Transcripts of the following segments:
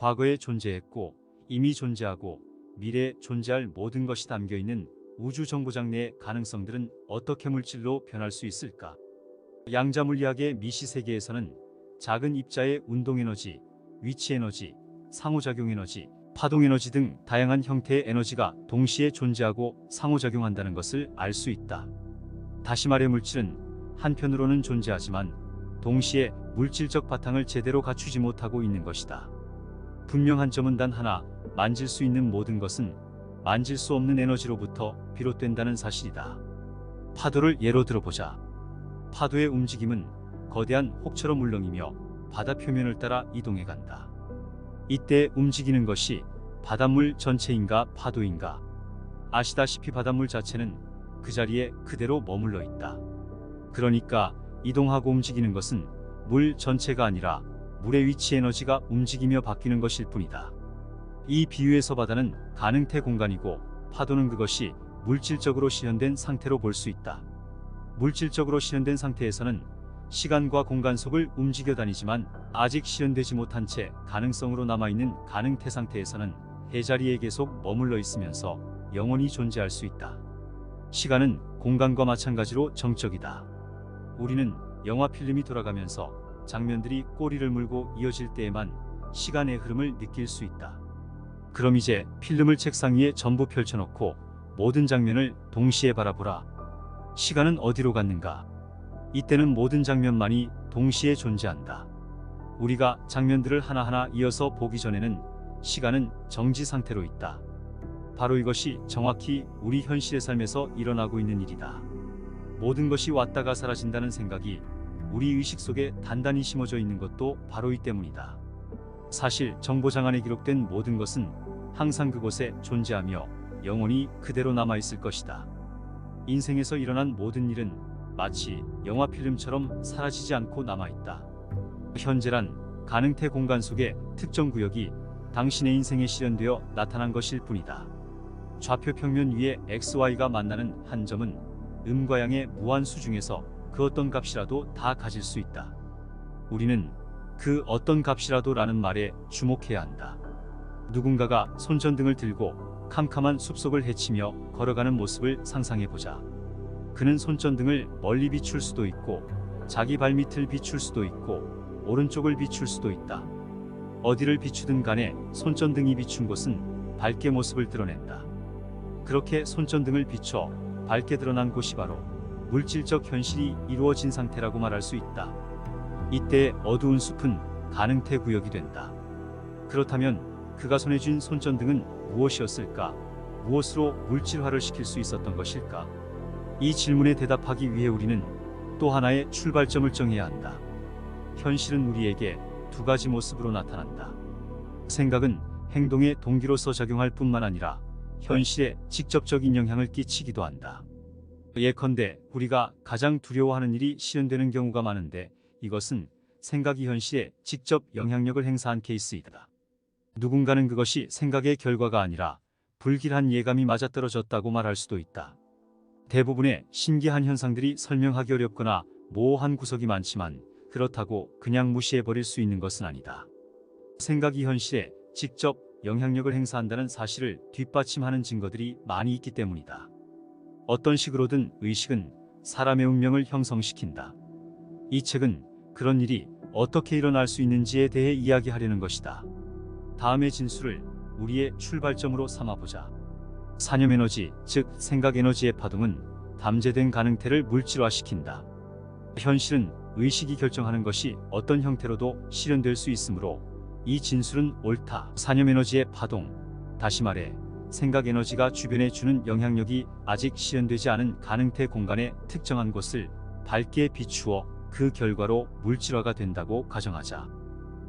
과거에 존재했고 이미 존재하고 미래에 존재할 모든 것이 담겨있는 우주 정보장 내의 가능성들은 어떻게 물질로 변할 수 있을까? 양자물리학의 미시세계에서는 작은 입자의 운동에너지, 위치에너지, 상호작용에너지, 파동에너지 등 다양한 형태의 에너지가 동시에 존재하고 상호작용한다는 것을 알 수 있다. 다시 말해 물질은 한편으로는 존재하지만 동시에 물질적 바탕을 제대로 갖추지 못하고 있는 것이다. 분명한 점은 단 하나, 만질 수 있는 모든 것은 만질 수 없는 에너지로부터 비롯된다는 사실이다. 파도를 예로 들어보자. 파도의 움직임은 거대한 혹처럼 울렁이며 바다 표면을 따라 이동해 간다. 이때 움직이는 것이 바닷물 전체인가 파도인가? 아시다시피 바닷물 자체는 그 자리에 그대로 머물러 있다. 그러니까 이동하고 움직이는 것은 물 전체가 아니라 물의 위치 에너지가 움직이며 바뀌는 것일 뿐이다. 이 비유에서 바다는 가능태 공간이고 파도는 그것이 물질적으로 실현된 상태로 볼 수 있다. 물질적으로 실현된 상태에서는 시간과 공간 속을 움직여 다니지만 아직 실현되지 못한 채 가능성으로 남아있는 가능태 상태에서는 해자리에 계속 머물러 있으면서 영원히 존재할 수 있다. 시간은 공간과 마찬가지로 정적이다. 우리는 영화 필름이 돌아가면서 장면들이 꼬리를 물고 이어질 때에만 시간의 흐름을 느낄 수 있다. 그럼 이제 필름을 책상 위에 전부 펼쳐놓고 모든 장면을 동시에 바라보라. 시간은 어디로 갔는가? 이때는 모든 장면만이 동시에 존재한다. 우리가 장면들을 하나하나 이어서 보기 전에는 시간은 정지 상태로 있다. 바로 이것이 정확히 우리 현실의 삶에서 일어나고 있는 일이다. 모든 것이 왔다가 사라진다는 생각이 우리 의식 속에 단단히 심어져 있는 것도 바로 이 때문이다. 사실 정보장 안에 기록된 모든 것은 항상 그곳에 존재하며 영원히 그대로 남아있을 것이다. 인생에서 일어난 모든 일은 마치 영화 필름처럼 사라지지 않고 남아있다. 현재란 가능태 공간 속의 특정 구역이 당신의 인생에 실현되어 나타난 것일 뿐이다. 좌표 평면 위에 XY가 만나는 한 점은 음과 양의 무한수 중에서 그 어떤 값이라도 다 가질 수 있다. 우리는 그 어떤 값이라도 라는 말에 주목해야 한다. 누군가가 손전등을 들고 캄캄한 숲속을 헤치며 걸어가는 모습을 상상해보자. 그는 손전등을 멀리 비출 수도 있고 자기 발밑을 비출 수도 있고 오른쪽을 비출 수도 있다. 어디를 비추든 간에 손전등이 비춘 곳은 밝게 모습을 드러낸다. 그렇게 손전등을 비춰 밝게 드러난 곳이 바로 물질적 현실이 이루어진 상태라고 말할 수 있다. 이때 어두운 숲은 가능태 구역이 된다. 그렇다면 그가 손에 쥔 손전등은 무엇이었을까? 무엇으로 물질화를 시킬 수 있었던 것일까? 이 질문에 대답하기 위해 우리는 또 하나의 출발점을 정해야 한다. 현실은 우리에게 두 가지 모습으로 나타난다. 생각은 행동의 동기로서 작용할 뿐만 아니라 현실에 직접적인 영향을 끼치기도 한다. 예컨대 우리가 가장 두려워하는 일이 실현되는 경우가 많은데 이것은 생각이 현실에 직접 영향력을 행사한 케이스이다. 누군가는 그것이 생각의 결과가 아니라 불길한 예감이 맞아떨어졌다고 말할 수도 있다. 대부분의 신기한 현상들이 설명하기 어렵거나 모호한 구석이 많지만 그렇다고 그냥 무시해버릴 수 있는 것은 아니다. 생각이 현실에 직접 영향력을 행사한다는 사실을 뒷받침하는 증거들이 많이 있기 때문이다. 어떤 식으로든 의식은 사람의 운명을 형성시킨다. 이 책은 그런 일이 어떻게 일어날 수 있는지에 대해 이야기하려는 것이다. 다음의 진술을 우리의 출발점으로 삼아보자. 사념 에너지, 즉 생각 에너지의 파동은 담재된 가능태를 물질화시킨다. 현실은 의식이 결정하는 것이 어떤 형태로도 실현될 수 있으므로 이 진술은 옳다. 사념 에너지의 파동, 다시 말해 생각 에너지가 주변에 주는 영향력이 아직 실현되지 않은 가능태 공간의 특정한 곳을 밝게 비추어 그 결과로 물질화가 된다고 가정하자.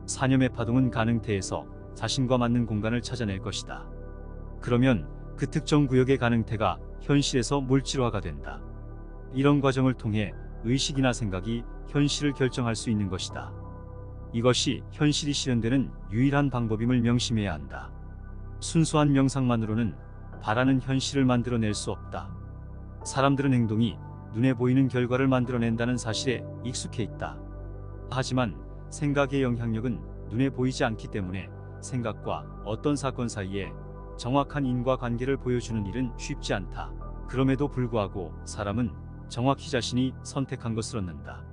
사념의 파동은 가능태에서 자신과 맞는 공간을 찾아낼 것이다. 그러면 그 특정 구역의 가능태가 현실에서 물질화가 된다. 이런 과정을 통해 의식이나 생각이 현실을 결정할 수 있는 것이다. 이것이 현실이 실현되는 유일한 방법임을 명심해야 한다. 순수한 명상만으로는 바라는 현실을 만들어낼 수 없다. 사람들은 행동이 눈에 보이는 결과를 만들어낸다는 사실에 익숙해 있다. 하지만 생각의 영향력은 눈에 보이지 않기 때문에 생각과 어떤 사건 사이에 정확한 인과관계를 보여주는 일은 쉽지 않다. 그럼에도 불구하고 사람은 정확히 자신이 선택한 것을 얻는다.